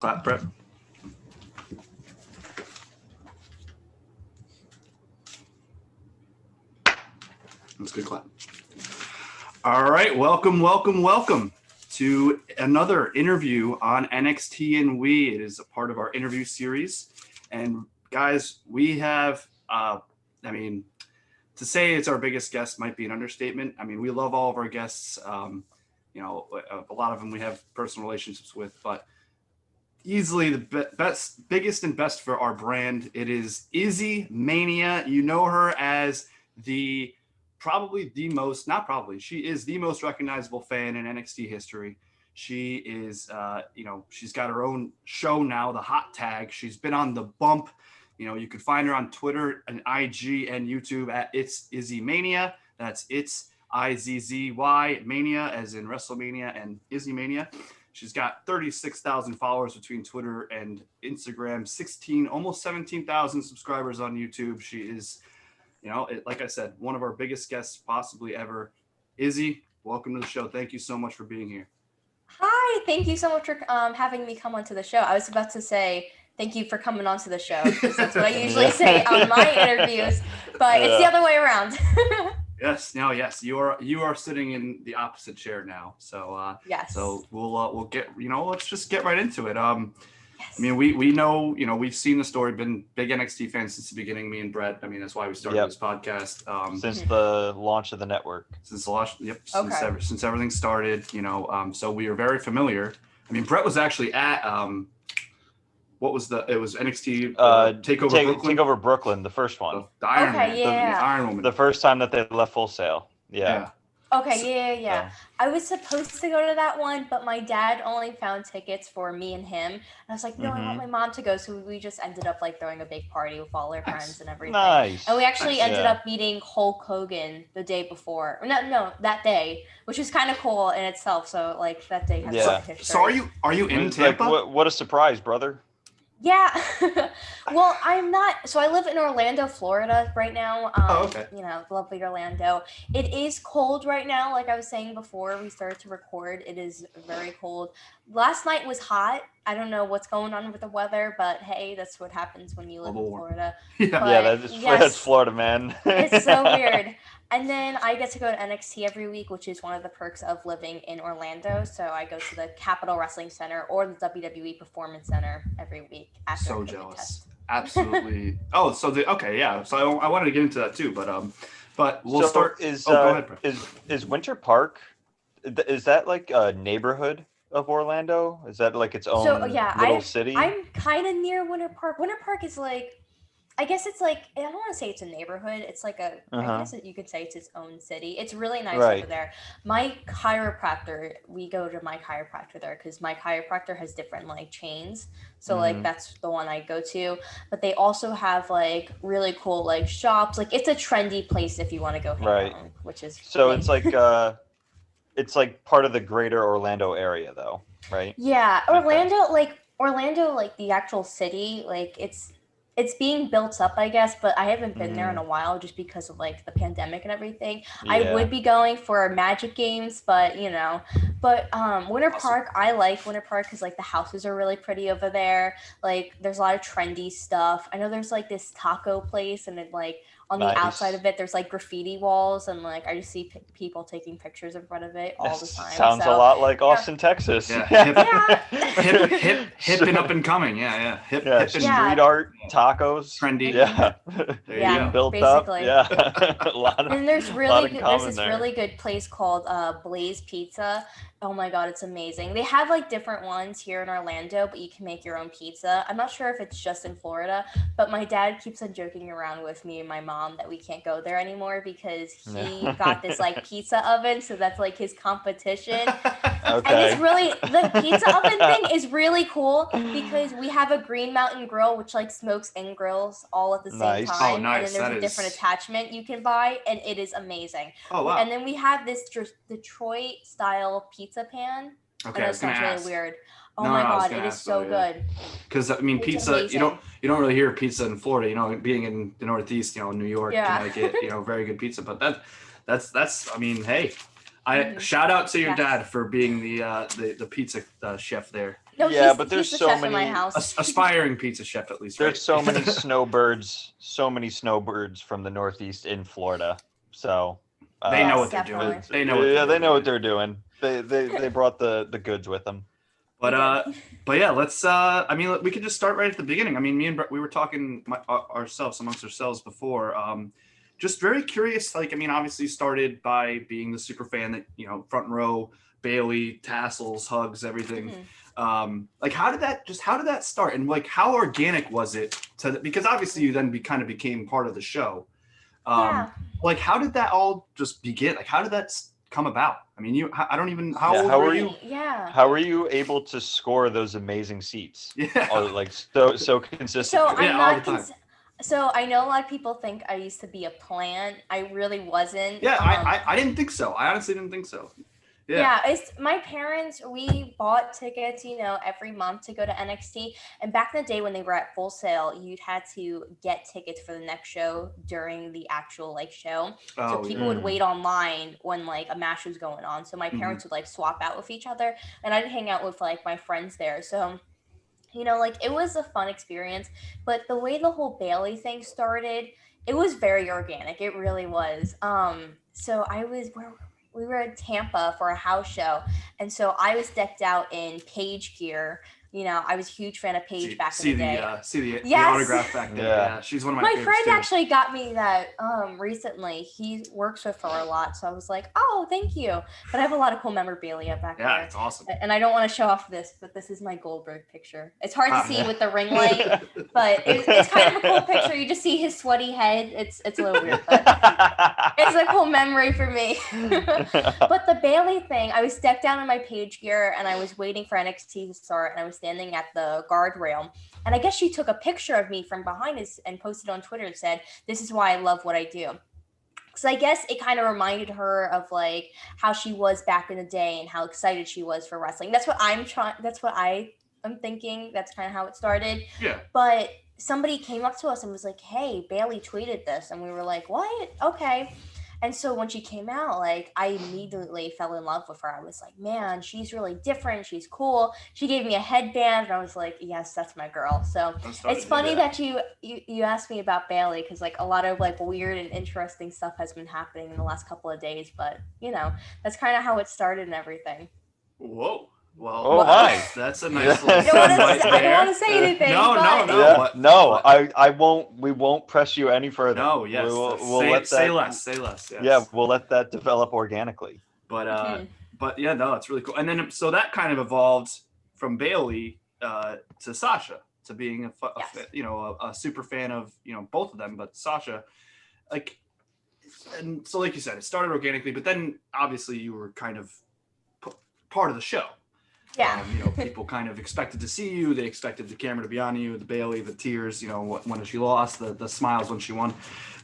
Clap, Brett. That's a good clap. All right, welcome to another interview on NXT and We. It is a part of our interview series. And guys, we have, to say it's our biggest guest might be an understatement. I mean, we love all of our guests. A lot of them we have personal relationships with, but easily the biggest and best for our brand. It is IzzyMania. You know her as she is the most recognizable fan in NXT history. She is, she's got her own show now, the Hot Tag. She's been on the bump. You can find her on Twitter and IG and YouTube at It's IzzyMania. That's It's IZZY Mania, as in WrestleMania, and IzzyMania. She's got 36,000 followers between Twitter and Instagram, almost 17,000 subscribers on YouTube. She is, like I said, one of our biggest guests possibly ever. Izzy, welcome to the show. Thank you so much for being here. Hi, thank you so much for having me come onto the show. I was about to say thank you for coming onto the show, because that's what I usually say on my interviews, but it's the other way around. Yes. You are sitting in the opposite chair now. So yes. So we'll get, let's just get right into it. Yes. I mean, we know, we've seen the story, been big NXT fans since the beginning, me and Brett. I mean, that's why we started this podcast. Since the launch of the network. Since the launch, since everything started, so we are very familiar. I mean, Brett was actually at, it was NXT Takeover Brooklyn? Takeover Brooklyn, the first one. The Iron Man, the Iron Woman. The first time that they left Full Sail. Yeah. Okay, yeah. I was supposed to go to that one, but my dad only found tickets for me and him. And I was like, no, I want my mom to go. So we just ended up throwing a big party with all our friends and everything. Nice. And we actually ended up meeting Hulk Hogan the day before. No, that day, which is kind of cool in itself. So that day has a lot of history. So are you in Tampa? What a surprise, brother. Yeah. Well, I'm not. So I live in Orlando, Florida right now. Okay. Lovely Orlando. It is cold right now. Like I was saying before we started to record, it is very cold. Last night was hot. I don't know what's going on with the weather, but hey, that's what happens when you live in Florida. That's Florida, man. It's so weird. And then I get to go to NXT every week, which is one of the perks of living in Orlando. So I go to the Capitol Wrestling Center or the WWE Performance Center every week. After so jealous. Test. Absolutely. So I wanted to get into that too, but we'll start. Go ahead, Brett. Is Winter Park? Is that like a neighborhood of Orlando? Is that like its own little city? I'm kind of near Winter Park. Winter Park is I guess it's I don't want to say it's a neighborhood. It's I guess you could say it's its own city. It's really nice over there. My chiropractor, we go to my chiropractor there because my chiropractor has different chains. So that's the one I go to. But they also have really cool shops. It's a trendy place if you want to go hang out, which is so amazing. It's part of the greater Orlando area though, right? Yeah. Orlando, the actual city, it's being built up, I guess, but I haven't been there in a while just because of the pandemic and everything. Yeah. I would be going for Magic games, but Winter Park, I like Winter Park because the houses are really pretty over there. There's a lot of trendy stuff. I know there's this taco place, and it on the outside of it, there's graffiti walls, and I just see people taking pictures in front of it all the time. Sounds a lot like Austin, Texas. Yeah. Hip and up and coming. Yeah. Hip and street art, tacos, trendy. Yeah. Built basically. up. Yeah. And there's this really good place called Blaze Pizza. Oh my God, it's amazing. They have different ones here in Orlando, but you can make your own pizza. I'm not sure if it's just in Florida, but my dad keeps on joking around with me and my mom that we can't go there anymore because he got this pizza oven, so that's his competition. Okay. And it's really, the pizza oven thing is really cool because we have a Green Mountain grill which smokes and grills all at the same time. Oh, nice. And then there's a different attachment you can buy, and it is amazing. Oh, wow. And then we have this Detroit style pizza pan. Okay, I know it sounds really weird. Oh my God, it is so good. Because pizza, you don't really hear pizza in Florida. Being in the Northeast, New York, Connecticut, very good pizza. But that's hey, shout out to your dad for being the pizza chef there. No, Yeah, he's, but there's he's the so chef in my many house. Aspiring pizza chef, at least. Right? there's so many snowbirds from the Northeast in Florida. So they know Yes, what they're definitely. doing. They know what they're they doing. know what they're doing. They brought the goods with them. But yeah, let's. I mean, we could just start right at the beginning. I mean, me and Brett, we were talking amongst ourselves before. Just very curious. Like, I mean, obviously started by being the super fan that front row, Bailey, tassels, hugs, everything. Like, how did that start? And like, how organic was it because obviously you then kind of became part of the show. Yeah. Like, how did that all just begin? Like, how did that come about? I mean, I don't even. How old were you? Yeah. How were you able to score those amazing seats? Yeah. Like so consistently. So I'm Yeah, all the time. So I know a lot of people think I used to be a plant. I really wasn't. Yeah, I didn't think so. I honestly didn't think so. Yeah, it's my parents. We bought tickets, every month to go to NXT. And back in the day when they were at Full Sail, you'd had to get tickets for the next show during the actual show. So people would wait online when a match was going on. So my parents would swap out with each other, and I'd hang out with my friends there. So it was a fun experience. But the way the whole Bailey thing started, it was very organic. It really was. So we were in Tampa for a house show, and so I was decked out in Paige gear. I was a huge fan of Paige back in the day. The autograph back there. Yeah, she's one of my favorites. My friend too. actually got me that recently. He works with her a lot, so I was like, oh, thank you. But I have a lot of cool memorabilia back there. Yeah, it's awesome. And I don't want to show off this, but this is my Goldberg picture. It's hard to see with the ring light, but it's kind of a cool picture. You just see his sweaty head. It's a little weird, but it's a cool memory for me. But the Bailey thing, I was decked down in my Paige gear, and I was waiting for NXT to start, and I was standing at the guardrail, and I guess she took a picture of me from behind us and posted on Twitter and said, "This is why I love what I do." So I guess it kind of reminded her of how she was back in the day and how excited she was for wrestling. That's what I'm thinking. That's kind of how it started. Yeah. But somebody came up to us and was like, "Hey, Bailey tweeted this," and we were like, "What? Okay." And so when she came out, I immediately fell in love with her. I was like, man, she's really different. She's cool. She gave me a headband, and I was like, yes, that's my girl. So it's funny that you asked me about Bailey, because a lot of weird and interesting stuff has been happening in the last couple of days. But that's kind of how it started and everything. Whoa. Well, that's a nice little I don't want to say anything. No. I won't. We won't press you any further. No, yes. We'll say less. Yes. Yeah, we'll let that develop organically. But yeah, no, it's really cool. And then so that kind of evolved from Bailey to Sasha, to being a super fan of both of them, but Sasha, and so like you said, it started organically, but then obviously you were kind of part of the show. Yeah. People kind of expected to see you. They expected the camera to be on you, the Bailey, the tears, when she lost, the smiles when she won.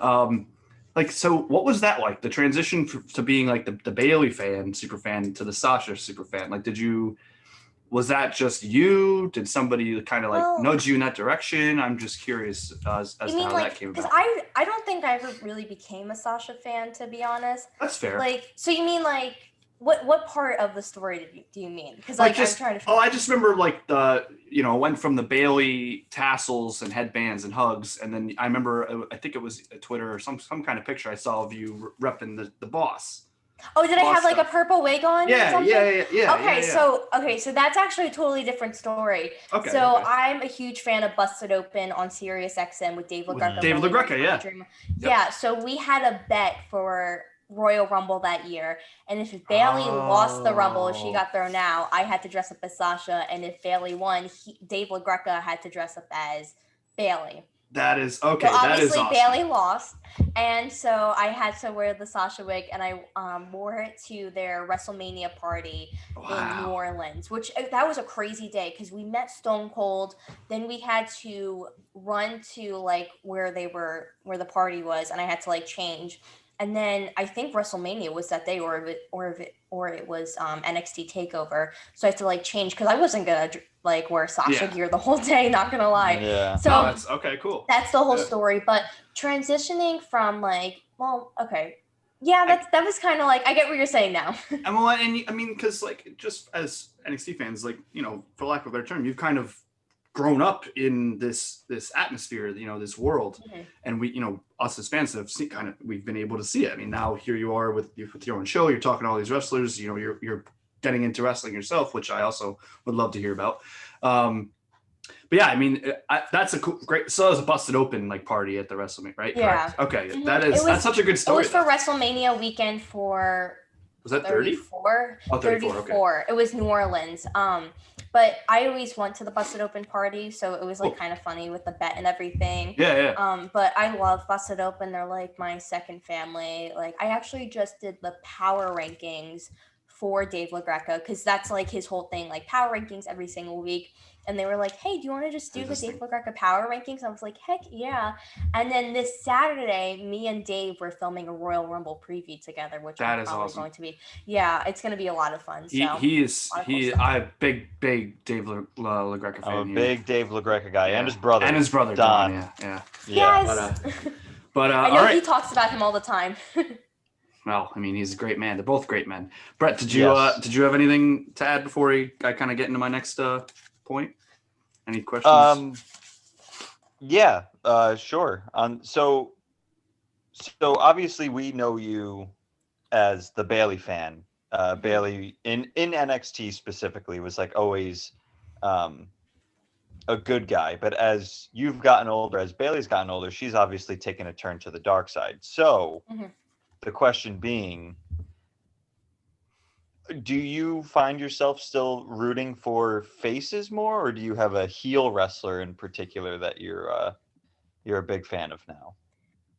So what was that like? The transition to being the Bailey fan, super fan, to the Sasha super fan? Was that just you? Did somebody kind of nudge you in that direction? I'm just curious as to how that came about. Because I don't think I ever really became a Sasha fan, to be honest. That's fair. So you mean what part of the story do you mean? Because I'm trying to. I just remember went from the Bailey tassels and headbands and hugs, and then I remember I think it was a Twitter or some kind of picture I saw of you repping the boss. Oh, did I have a purple wig on? Yeah. Okay, so that's actually a totally different story. Okay. So I'm a huge fan of Busted Open on Sirius XM with Dave LaGreca. Dave LaGreca, yeah. Yep. Yeah, so we had a bet for Royal Rumble that year, and if Bailey lost the Rumble, she got thrown out. I had to dress up as Sasha, and if Bailey won, Dave LaGreca had to dress up as Bailey. That is okay. So that is obviously awesome. Bailey lost, and so I had to wear the Sasha wig, and I wore it to their WrestleMania party in New Orleans, which that was a crazy day because we met Stone Cold. Then we had to run to where the party was, and I had to change. And then I think WrestleMania was that day, or it was NXT Takeover. So I had to change because I wasn't gonna wear Sasha gear the whole day. Not gonna lie. Yeah. So that's okay. Cool. That's the whole story. But transitioning from Yeah, that was kind of like, I get what you're saying now. And well, and I mean, because like just as NXT fans, like, you know, for lack of a better term, you've kind of grown up in this atmosphere, you know, this world, and we, you know, us as fans have seen we've been able to see it. I mean, now here you are with your own show. You're talking to all these wrestlers. You know, you're getting into wrestling yourself, which I also would love to hear about. But yeah, I mean, that's a great. So it was a busted open like party at the WrestleMania, right? Yeah. Correct. Okay, that's such a good story. It was for WrestleMania weekend for. Was that 30? 34? Oh, 34. Okay. It was New Orleans. But I always went to the busted open party, so it was like kind of funny with the bet and everything. Yeah. But I love busted open. They're like my second family. Like I actually just did the power rankings for Dave LaGreca because that's like his whole thing, like power rankings every single week. And they were like, hey, do you want to just do the Dave LaGreca power rankings? I was like, heck yeah. And then this Saturday, me and Dave were filming a Royal Rumble preview together, which that I'm is probably awesome. going to be. Yeah, it's going to be a lot of fun. So I'm a big Dave LaGreca fan. I'm a big Dave LaGreca guy, and his brother. Don. Yeah. Yes. But I know he talks about him all the time. Well, I mean, he's a great man. They're both great men. Brett, did you have anything to add before I kind of get into my next point? Any questions? Yeah, sure. So obviously we know you as the Bayley fan. Bayley in NXT specifically was like always a good guy, but as you've gotten older, as Bayley's gotten older, she's obviously taken a turn to the dark side. So the question being, do you find yourself still rooting for faces more, or do you have a heel wrestler in particular that you're a big fan of now?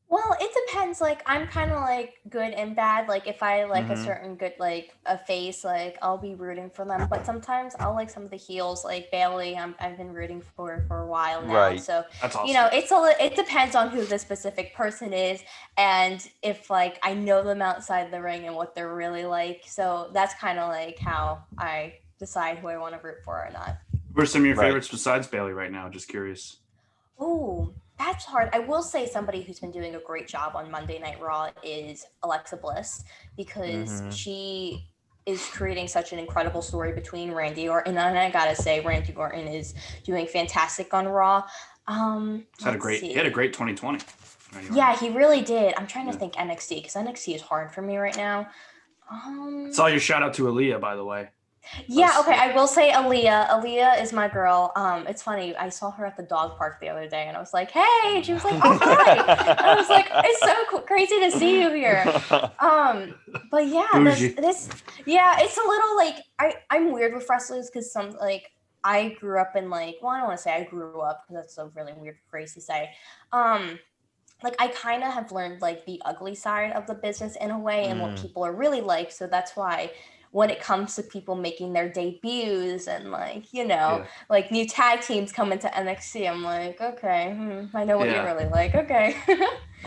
Well, it depends. Like, I'm kind of like good and bad. Like, if I like a certain good, like a face, like I'll be rooting for them. But sometimes I'll like some of the heels, like Bayley. I've been rooting for a while now. Right. So that's awesome. You know, it depends on who the specific person is, and if like I know them outside the ring and what they're really like. So that's kind of like how I decide who I want to root for or not. Who are some of your favorites besides Bayley right now? Just curious. Oh, that's hard. I will say somebody who's been doing a great job on Monday Night Raw is Alexa Bliss, because she is creating such an incredible story between Randy Orton, and I gotta say Randy Orton is doing fantastic on Raw. He had a great 2020. Yeah, he really did. I'm trying to think NXT, because NXT is hard for me right now. Saw your shout out to Aaliyah, by the way. Yeah, okay, I will say Aaliyah. Aaliyah is my girl. It's funny. I saw her at the dog park the other day, and I was like, hey, and she was like, oh, hi. And I was like, it's so crazy to see you here. But yeah, it's a little like, I'm weird with wrestlers because some, like, I grew up in like, well, I don't want to say I grew up because that's a really weird phrase to say. Like I kind of have learned like the ugly side of the business in a way and what people are really like. So that's why when it comes to people making their debuts and like, you know, like new tag teams come into NXT, I'm like, okay, I know what you're really like. Okay.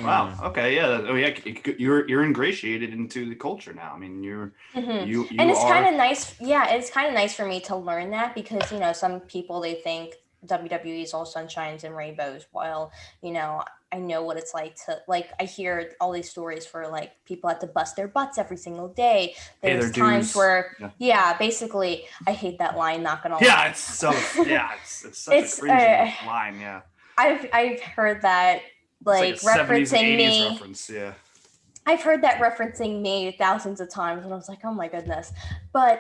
Wow. Okay. Yeah. Oh, yeah. You're ingratiated into the culture now. I mean, you and it's kind of nice. Yeah, it's kind of nice for me to learn that because you know some people they think WWE is all sunshines and rainbows. While you know I know what it's like to like. I hear all these stories for like people have to bust their butts every single day. There's times where basically I hate that line. Not gonna lie. Yeah, it's so it's such a cringy line. Yeah, I've heard that. Like referencing me. Reference, yeah. I've heard that referencing me thousands of times and I was like, oh my goodness. But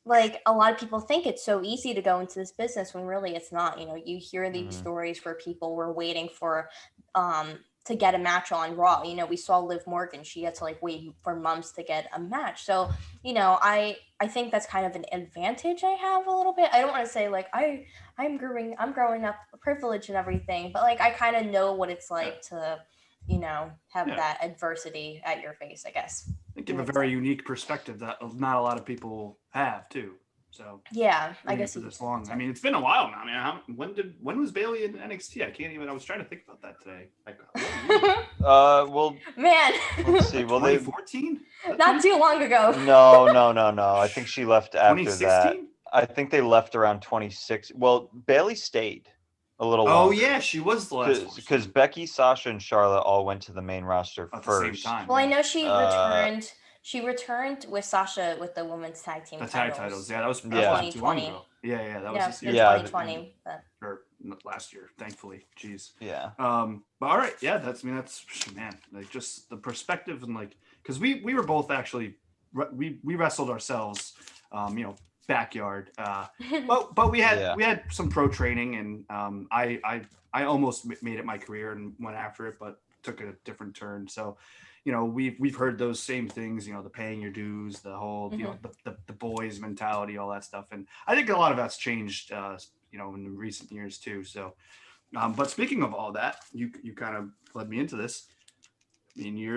like a lot of people think it's so easy to go into this business when really it's not. You know, you hear these stories where people were waiting for to get a match on Raw. You know, we saw Liv Morgan. She had to like wait for months to get a match. So, you know, I think that's kind of an advantage I have a little bit. I don't want to say like I'm growing up privileged and everything, but like I kind of know what it's like to, you know, have that adversity at your face, I guess. They give a very unique perspective that not a lot of people have too. So yeah, I guess for this long. I mean, it's been a while now. I mean, when was Bayley in NXT? I was trying to think about that today. Like, well, man, let's see. Well, 2014? Not too long ago. No. I think she left after that. I think they left around 26. Well, Bayley stayed. a little Oh longer. yeah, she was the last one. Because Becky, Sasha, and Charlotte all went to the main roster At the first. same time. Well, I yeah. know she Uh, returned. She returned with Sasha with the women's tag team The tag titles. titles. Yeah, that was Yeah. not too long 2020. ago. Yeah, that was Yeah, this in year. Yeah. 2020. But Or last year, thankfully. Jeez. Yeah. But all right, yeah, that's man, like just the perspective and like because we were both actually we wrestled ourselves, backyard. But we had some pro training and I almost made it my career and went after it, but took a different turn. So, we've heard those same things, the paying your dues, the whole, the boys mentality, all that stuff. And I think a lot of that's changed, in the recent years too. So, but speaking of all that, you kind of led me into this. I mean,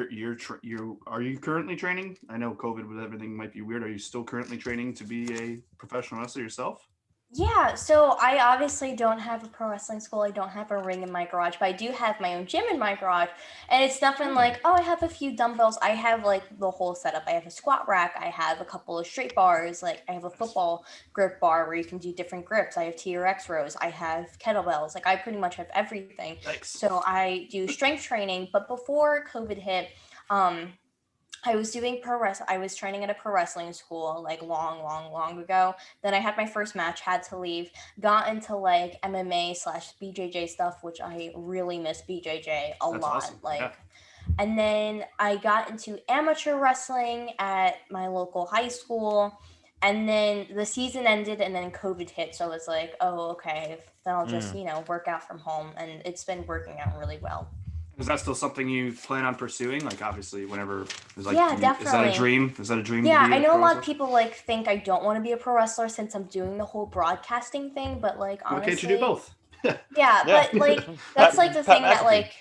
are you currently training? I know COVID with everything might be weird. Are you still currently training to be a professional wrestler yourself? yeah, so I obviously don't have a pro wrestling school. I don't have a ring in my garage, but I do have my own gym in my garage. And it's nothing like, oh, I have a few dumbbells. I have like the whole setup. I have a squat rack. I have a couple of straight bars. Like I have a football grip bar where you can do different grips. I have TRX rows. I have kettlebells. Like I pretty much have everything. Thanks. So I do strength training. But before COVID hit, I was doing I was training at a pro wrestling school like long ago. Then I had my first match, had to leave, got into like MMA/BJJ stuff, which I really miss BJJ a That's lot. awesome. Like, Yeah. and then I got into amateur wrestling at my local high school. And then the season ended and then COVID hit. So I was like, oh, okay, then I'll just, work out from home. And it's been working out really well. Is that still something you plan on pursuing? Like, obviously, whenever it's like, Yeah, is that a definitely. dream? Is that a dream? Yeah, to be I know a lot pro of people like think I don't want to be a pro wrestler since I'm doing the whole broadcasting thing, but like Why honestly, can't you do both? yeah, but like that's like the thing that like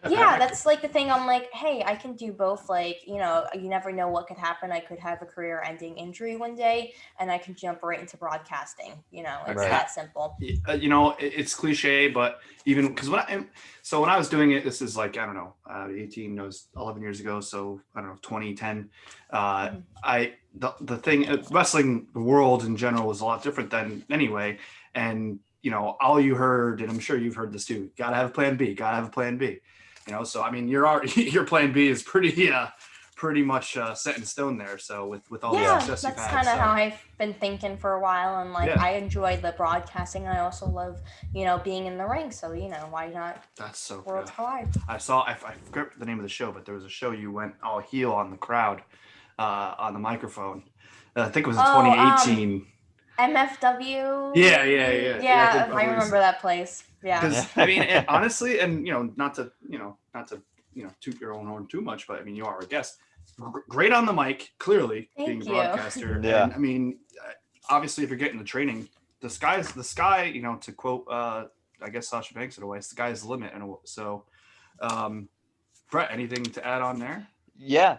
yeah, that's like the thing I'm like, hey, I can do both. Like, you never know what could happen. I could have a career-ending injury one day, and I can jump right into broadcasting. It's that simple. It's cliche, but even because when I was doing it, this is like, I don't know, 18, no, 11 years ago. So I don't know, 2010. The thing, wrestling world in general was a lot different then anyway. And, all you heard, and I'm sure you've heard this too, gotta have a plan B, gotta have a plan B. So I mean, your plan B is pretty much set in stone there. So with all the success you've had, that's kind of how I've been thinking for a while, and like I enjoy the broadcasting. I also love being in the ring. So why not? That's so Worlds collide. I forgot the name of the show, but there was a show you went all heel on the crowd on the microphone. I think it was in 2018. MFW. Yeah. I remember that place. Yeah. Because I mean, honestly, and not to toot your own horn too much, but I mean, you are a guest. Great on the mic, clearly. Thank being a you. broadcaster. Yeah. And I mean, obviously, if you're getting the training, the sky. To quote, I guess Sasha Banks in a way, it's the sky's the limit. And so, Brett, anything to add on there? Yeah.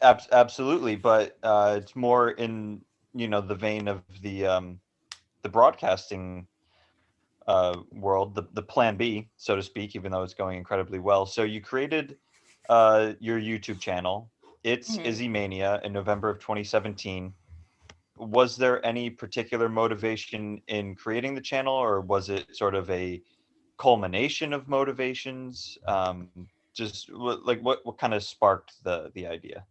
Absolutely, but it's more in the vein of the broadcasting world, the plan B, so to speak, even though it's going incredibly well. So you created your YouTube channel. It's IzzyMania in November of 2017. Was there any particular motivation in creating the channel, or was it sort of a culmination of motivations? Just what kind of sparked the idea?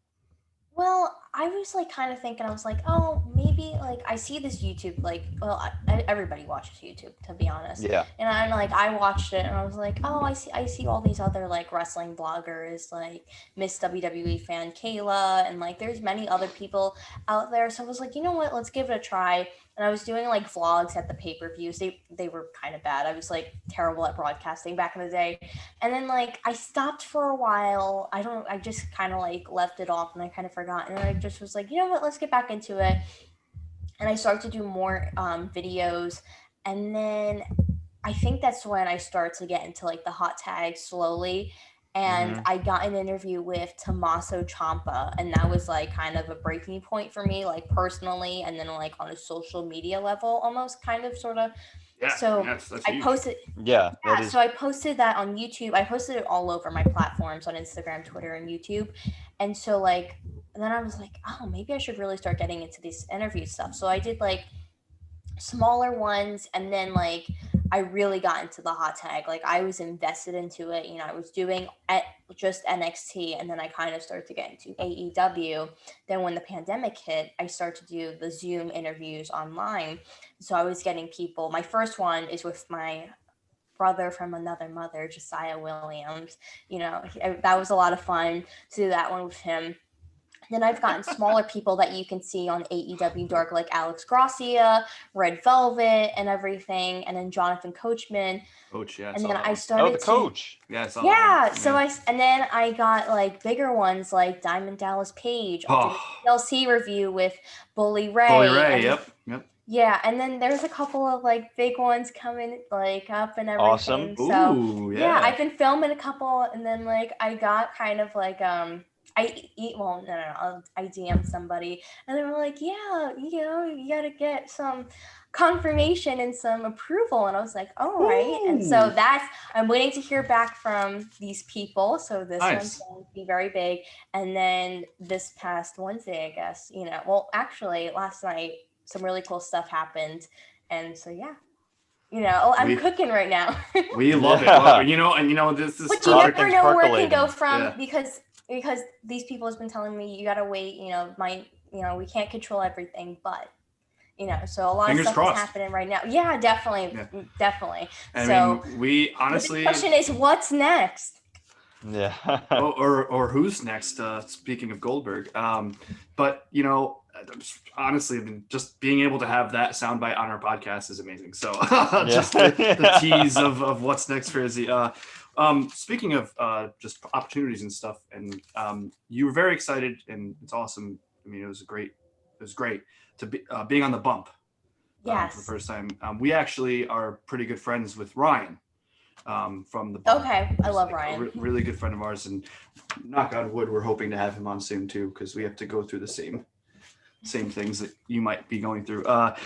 Well, I was like kind of thinking, I was like, oh, maybe like I see this YouTube, like, well, everybody watches YouTube, to be honest. Yeah. And I'm like, I watched it and I was like, oh, I see all these other like wrestling bloggers, like Miss WWE fan Kayla, and like there's many other people out there. So I was like, you know what, let's give it a try. And I was doing like vlogs at the pay-per-views. They were kind of bad. I was like terrible at broadcasting back in the day. And then like I stopped for a while. I just kind of like left it off and I kind of forgot. And I just was like, you know what, let's get back into it. And I started to do more videos. And then I think that's when I started to get into like the hot tags slowly. And I got an interview with Tommaso Ciampa, and that was like kind of a breaking point for me, like personally, and then like on a social media level, almost kind of sort of. Yeah. So that's I posted. Yeah. So I posted that on YouTube. I posted it all over my platforms on Instagram, Twitter, and YouTube. And so like, and then I was like, oh, maybe I should really start getting into this interview stuff. So I did like smaller ones, and then like I really got into the hot tag. Like I was invested into it. You know, I was doing just NXT, and then I kind of started to get into AEW. Then when the pandemic hit, I started to do the Zoom interviews online. So I was getting people. My first one is with my brother from another mother, Josiah Williams. You know, that was a lot of fun to do that one with him. Then I've gotten smaller people that you can see on AEW Dark, like Alex Gracia, Red Velvet, and everything, and then Jonathan Coachman. Coach, yeah. And then I started the coach. Yeah, I saw yeah. that. So and then I got like bigger ones like Diamond Dallas Page. I did a TLC review with Bully Ray. Bully Ray, yep. Yeah, and then there's a couple of like big ones coming like up and everything. Awesome. So Ooh, yeah, I've been filming a couple, and then like I got kind of like I DM'd somebody, and they were like, yeah, you know, you gotta get some confirmation and some approval, and I was like, all right. And so I'm waiting to hear back from these people. So this one's going to be very big. And then this past Wednesday, I guess, you know, well, actually last night, some really cool stuff happened. And so, yeah. You know, I'm cooking right now. We love it. Well, you know, this is. But you never know where it can go from because these people has been telling me you gotta wait. You know, we can't control everything, but you know, so a lot of stuff is happening right now. Yeah, definitely. I mean, we honestly. The question is, what's next? Yeah. or who's next? Speaking of Goldberg, but you know. Honestly, just being able to have that soundbite on our podcast is amazing. So just the tease of what's next for Izzy. Speaking of just opportunities and stuff, and you were very excited, and it's awesome. I mean, it was great to be being on the bump. For the first time. We actually are pretty good friends with Ryan from the bump. Okay, I love Ryan. Really good friend of ours, and knock on wood, we're hoping to have him on soon too, because we have to go through the same things that you might be going through. But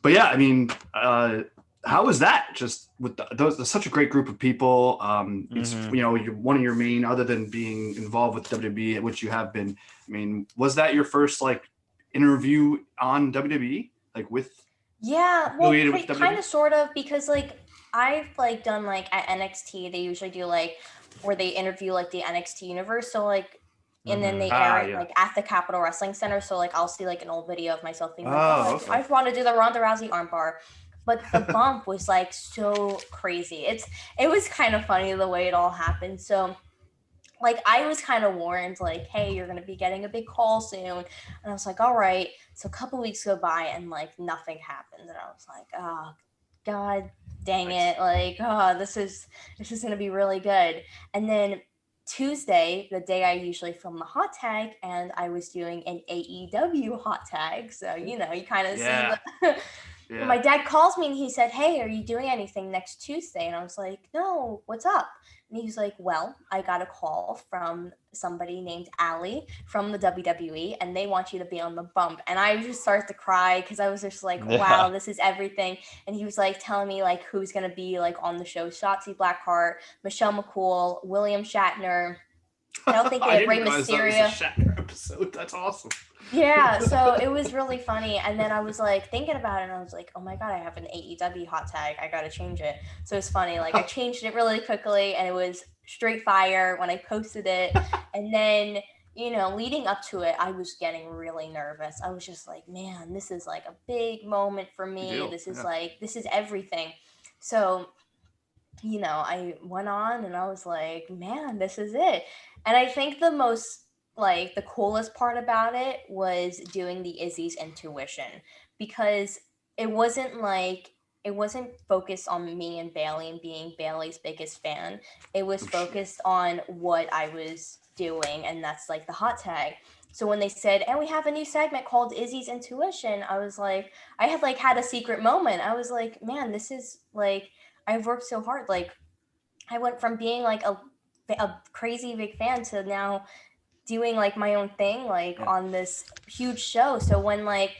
yeah, I mean, how was that? Just with there's such a great group of people. It's, you know, you're one of your main, other than being involved with WWE, which you have been. I mean, was that your first like interview on WWE, like with? Yeah, well, kind of, sort of, because like I've like done like at NXT, they usually do like where they interview like the NXT universe. So like. And then they air it like at the Capitol Wrestling Center. So like I'll see like an old video of myself being like, I want to do the Ronda Rousey armbar. But the bump was like so crazy. It was kind of funny the way it all happened. So like I was kind of warned like, hey, you're gonna be getting a big call soon. And I was like, all right. So a couple weeks go by and like nothing happens. And I was like, oh God dang it. Like, this is gonna be really good. And then Tuesday, the day I usually film the hot tag, and I was doing an AEW hot tag. So, you know, you kind of see my dad calls me and he said, hey, are you doing anything next Tuesday? And I was like, no, what's up? And he's like, well, I got a call from somebody named Allie from the WWE, and they want you to be on the bump. And I just started to cry because I was just like, wow, this is everything. And he was like telling me like who's going to be like on the show: Shotzi Blackheart, Michelle McCool, William Shatner. I don't think they had Rey Mysterio. That was a Shatner episode. That's awesome. Yeah, so it was really funny. And then I was like thinking about it, and I was like, oh my God, I have an AEW hot tag. I got to change it. So it's funny. Like I changed it really quickly, and it was straight fire when I posted it. And then, you know, leading up to it, I was getting really nervous. I was just like, man, this is like a big moment for me. This is everything. So, you know, I went on and I was like, man, this is it. And I think the coolest part about it was doing the Izzy's intuition, because it wasn't focused on me and Bailey and being Bailey's biggest fan. It was focused on what I was doing, and that's like the hot tag. So when they said, and we have a new segment called Izzy's Intuition, I was like, I had a secret moment. I was like, man, this is like, I've worked so hard. Like I went from being like a crazy big fan to now doing like my own thing, like on this huge show. So when like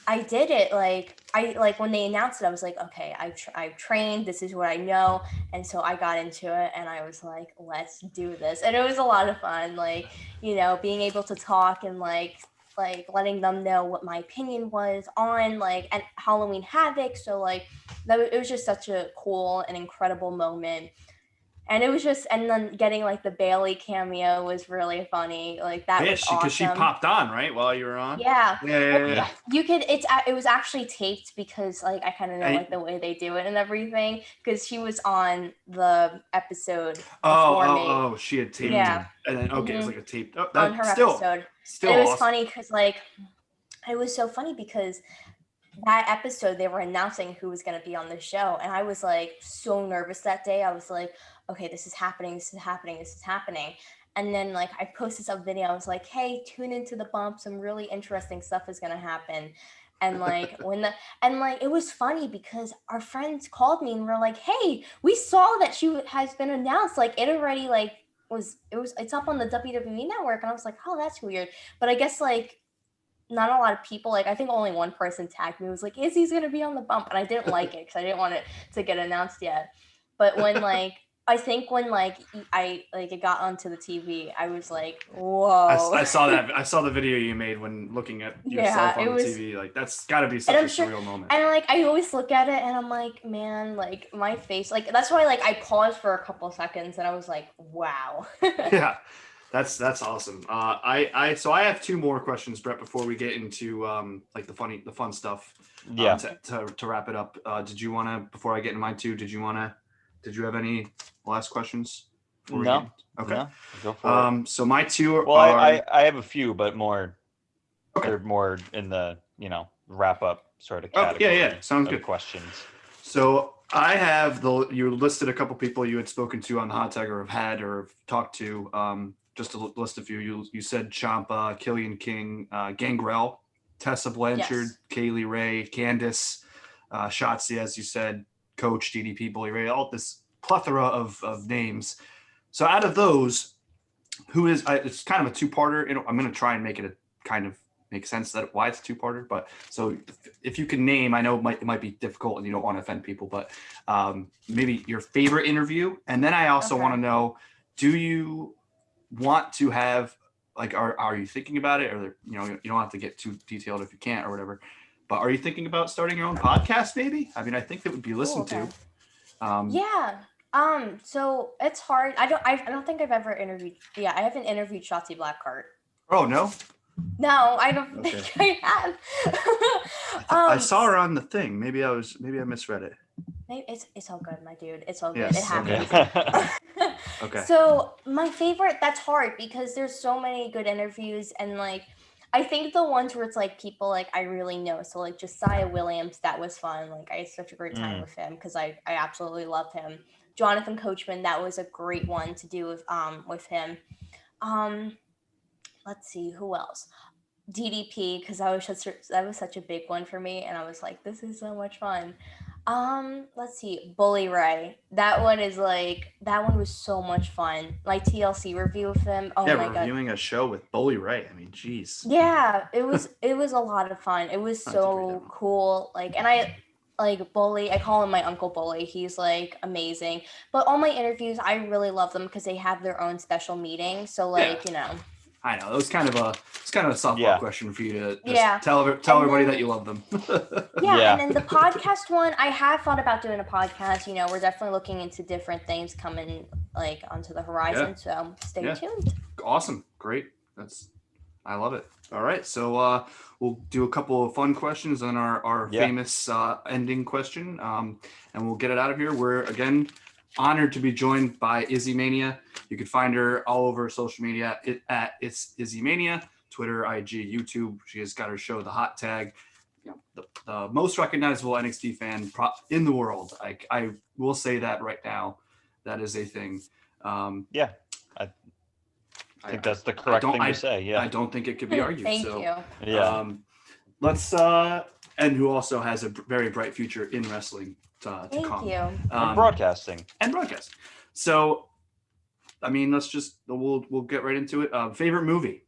I did it, when they announced it, I was like, okay, I've trained, this is what I know. And so I got into it and I was like, let's do this. And it was a lot of fun, like, you know, being able to talk and like like letting them know what my opinion was on like and Halloween Havoc. So like it was just such a cool and incredible moment. And it was just, and then getting like the Bailey cameo was really funny. Like that was awesome. Because she popped on right while you were on. Yeah. Yeah. You could. It was actually taped because like I kind of know like the way they do it and everything. Because she was on the episode before me. Oh, she had taped. Yeah. And then it was like a tape. On her episode. Still, and it was funny because like it was so funny because that episode they were announcing who was going to be on the show, and I was like so nervous that day. I was like, okay, this is happening. And then like I posted some video. I was like, hey, tune into the bump. Some really interesting stuff is gonna happen. And like it was funny because our friends called me and were like, hey, we saw that she has been announced. Like it already like it's up on the WWE network. And I was like, oh, that's weird. But I guess like not a lot of people, like I think only one person tagged me, was like, Izzy's gonna be on the bump. And I didn't like it because I didn't want it to get announced yet. But when like I think when like it got onto the TV, I was like, whoa. I saw that. I saw the video you made when looking at yourself on the TV. Like that's got to be such a surreal moment. And like I always look at it and I'm like, man, like my face, like that's why like I paused for a couple seconds and I was like, wow. Yeah, that's awesome. I have two more questions, Brett, before we get into like the fun stuff. Yeah. To wrap it up, did you want to, before I get into mine too, did you have any last questions? No. Okay. No, go for it. So my two are. Well, I have a few, but more. Okay. They're more in the wrap up sort of category. Yeah. Sounds good. Questions. So I have you listed a couple people you had spoken to on the hot tag or have had or have talked to. Just to list a few. You said Ciampa, Killian King, Gangrel, Tessa Blanchard, yes. Kaylee Ray, Candice, Shotzi, as you said. Coach, DDP, Bully Ray, all this plethora of names. So out of those, who is it's kind of a two-parter. I'm going to try and make it kind of make sense that why it's a two-parter. But so if you can name, I know it might be difficult and you don't want to offend people, but maybe your favorite interview. And then I also want to know, do you want to have like are you thinking about it, or you don't have to get too detailed if you can't or whatever. But are you thinking about starting your own podcast? Maybe. I mean, I think that would be listened to. Yeah. So it's hard. I don't think I've ever interviewed. Yeah, I haven't interviewed Shotzi Blackheart. Oh no. No, I don't think I have. I saw her on the thing. Maybe I misread it. Maybe it's all good, my dude. It's all good. It happens. Okay. Okay. So my favorite. That's hard because there's so many good interviews and like. I think the ones where it's like people like I really know. So like Josiah Williams, that was fun. Like I had such a great time with him because I absolutely love him. Jonathan Coachman, that was a great one to do with him. Let's see who else. DDP, because that was such a big one for me, and I was like, this is so much fun. Let's see, Bully Ray. That one was so much fun. My TLC review of him. Oh my god. Reviewing a show with Bully Ray. I mean, geez. Yeah, it was a lot of fun. It was so cool. Like, and I like Bully. I call him my Uncle Bully. He's like amazing. But all my interviews, I really love them because they have their own special meeting. So like, I know. It was kind of a softball question for you to just tell everybody that you love them. And then the podcast one, I have thought about doing a podcast. We're definitely looking into different things coming like onto the horizon. So stay tuned. Awesome. Great. I love it. All right. So we'll do a couple of fun questions on our famous ending question. And we'll get it out of here. We're again honored to be joined by IzzyMania. You can find her all over social media at It's IzzyMania, Twitter, IG, YouTube. She has got her show, The Hot Tag. The most recognizable NXT fan in the world. I will say that right now. That is a thing. I think that's the correct thing to say. Yeah, I don't think it could be argued. Thank you. Yeah. Let's and who also has a very bright future in wrestling. Thank you. And broadcasting. So, I mean, we'll get right into it. Favorite movie?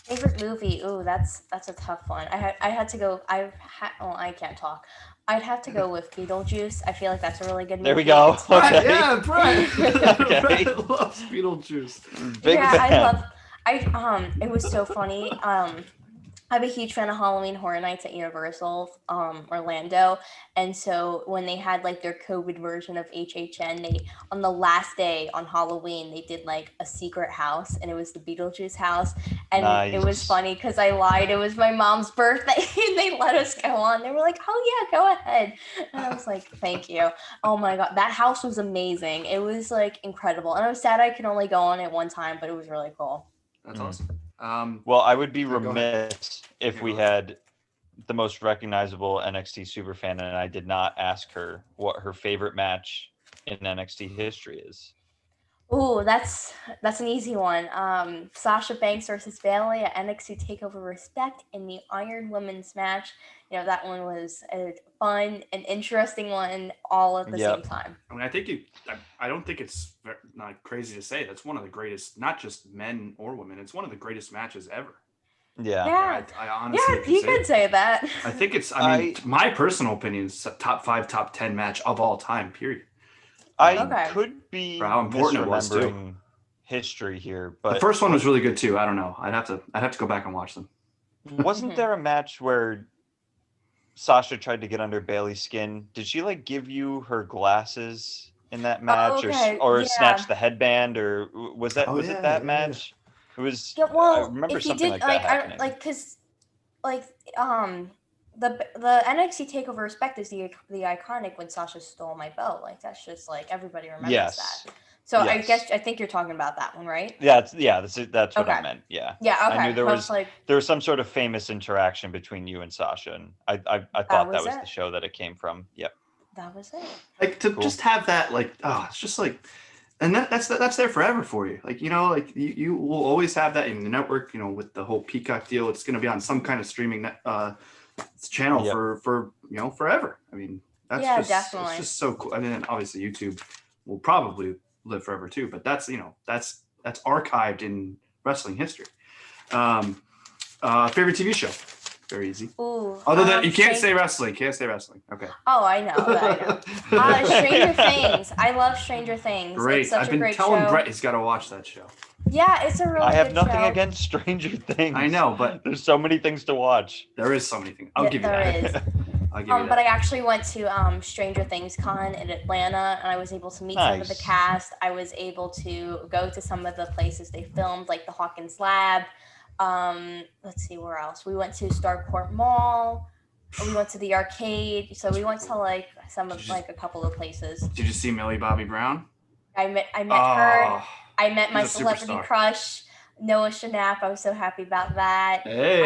Favorite movie? Ooh, that's a tough one. I had to go. I can't talk. I'd have to go with Beetlejuice. I feel like that's a really good movie. There we go. Okay. Yeah, Brett. Brett loves Beetlejuice. Big fan. I love. It was so funny. I'm a huge fan of Halloween Horror Nights at Universal, Orlando. And so when they had like their COVID version of HHN, they on the last day on Halloween, they did like a secret house, and it was the Beetlejuice house. And it was funny because I lied. It was my mom's birthday, and they let us go on. They were like, "Oh yeah, go ahead." And I was like, "Thank you." Oh my God, that house was amazing. It was like incredible. And I was sad I could only go on it one time, but it was really cool. That's awesome. Well, I would be remiss if we had the most recognizable NXT superfan and I did not ask her what her favorite match in NXT history is. Ooh, that's an easy one. Sasha Banks versus Bayley at NXT Takeover Respect in the Iron Women's match. You know, that one was a fun and interesting one all at the same time. I mean, I don't think it's not crazy to say that's one of the greatest, not just men or women. It's one of the greatest matches ever. Yeah. I honestly you could say that. I think it's, I mean, my personal opinion is top 5, top 10 match of all time, period. I could be misremembering history here, but the first one was really good too. I don't know. I'd have to go back and watch them. Wasn't there a match where Sasha tried to get under Bayley's skin? Did she like give you her glasses in that match, or snatch the headband, or was that it that match? It was. Well, I remember if you something did, like that happening. The NXT Takeover Respect is the iconic when Sasha stole my belt. Like that's just like everybody remembers that. So I think you're talking about that one, right? That's what I meant. Yeah. Yeah. Okay. I knew there was some sort of famous interaction between you and Sasha, and I thought that was the show that it came from. Yep. That was it. Like to just have that, like, it's just like, and that's there forever for you. Like, you know, like you will always have that in the network. You know, with the whole Peacock deal, it's going to be on some kind of streaming channel for you know, forever. I mean, that's definitely. It's just so cool. I mean, obviously YouTube will probably live forever too, but that's, you know, that's archived in wrestling history. Favorite TV show? Very easy. Ooh. Other than you can't say wrestling. Can't say wrestling. Okay. Oh, I know. Stranger Things. I love Stranger Things. Great. It's such I've been telling Brett he's got to watch that show. Yeah, it's a really good show. I have nothing against Stranger Things. I know, but there's so many things to watch. There is so many things. I'll give you that. There is. I'll give you that. But I actually went to Stranger Things Con in Atlanta, and I was able to meet some of the cast. I was able to go to some of the places they filmed, like the Hawkins Lab. Let's see where else. We went to Starport Mall. We went to the arcade. So we went to like a couple of places. Did you see Millie Bobby Brown? I met her. I met my celebrity crush, Noah Schnapp. I was so happy about that. Hey.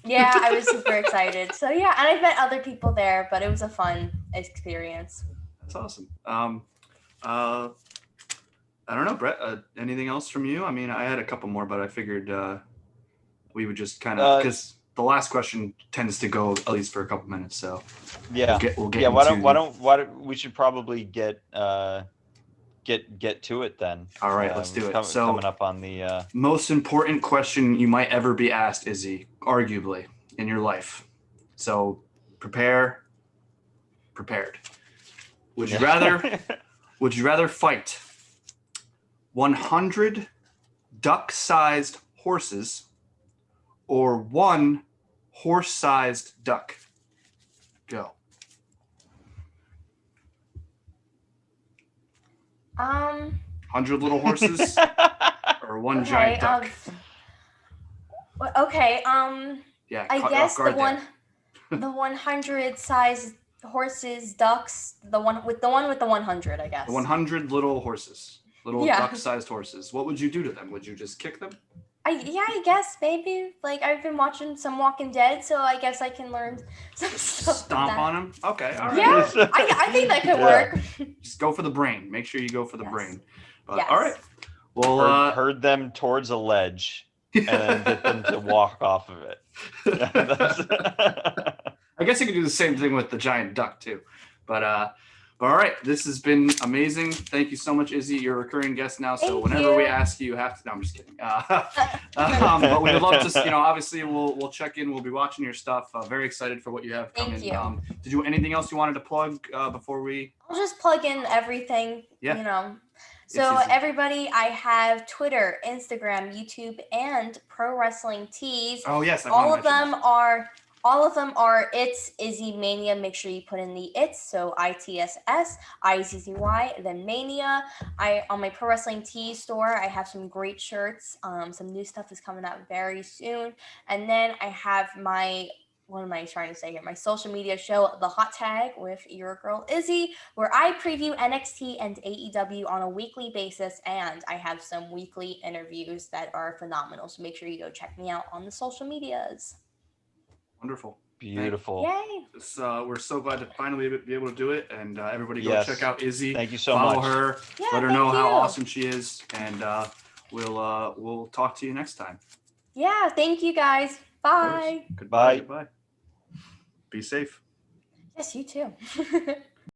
Yeah, I was super excited. So yeah, and I met other people there, but it was a fun experience. That's awesome. I don't know, Brett. Anything else from you? I mean, I had a couple more, but I figured we would just kind of, because the last question tends to go at least for a couple minutes. So yeah, we'll get why don't we should probably get to it then. All right, let's do it. So coming up on the most important question you might ever be asked, Izzy, arguably, in your life. So prepared. Would you rather fight 100 duck-sized horses or one horse-sized duck? Go. 100 little horses or one giant duck? Yeah. I guess the 100 size horses, ducks, the one with the 100, I guess. The 100 little horses, duck-sized horses. What would you do to them? Would you just kick them? I guess maybe. Like, I've been watching some Walking Dead, so I guess I can learn some stuff. Stomp on them? Okay, all right. Yeah, I think that could work. Just go for the brain. Make sure you go for the brain. But, yes. All right. Well, herd them towards a ledge and then get them to walk off of it. I guess you could do the same thing with the giant duck too. But all right, this has been amazing. Thank you so much, Izzy. You're a recurring guest now, so whenever we ask you, you have to. No, I'm just kidding. But we'd love to, obviously we'll check in. We'll be watching your stuff. Very excited for what you have coming. Thank you. Did you anything else you wanted to plug before we? I'll just plug in everything. Yeah. So Izzy. everybody, I have Twitter, Instagram, YouTube, and Pro Wrestling Tees. Oh yes, all of them are It's IzzyMania. Make sure you put in the it's, so ITSS, IZZY, then Mania. On my Pro Wrestling Tees store, I have some great shirts. Some new stuff is coming out very soon, and then I have my, what am I trying to say here? My social media show, The Hot Tag with your girl Izzy, where I preview NXT and AEW on a weekly basis, and I have some weekly interviews that are phenomenal. So make sure you go check me out on the social medias. Wonderful. Beautiful. Yay. We're so glad to finally be able to do it, and everybody go check out Izzy. Thank you so Follow much. her. Yeah, let her know how awesome she is, and we'll talk to you next time. Yeah, thank you guys. Bye. Goodbye. Bye. Be safe. Yes, you too.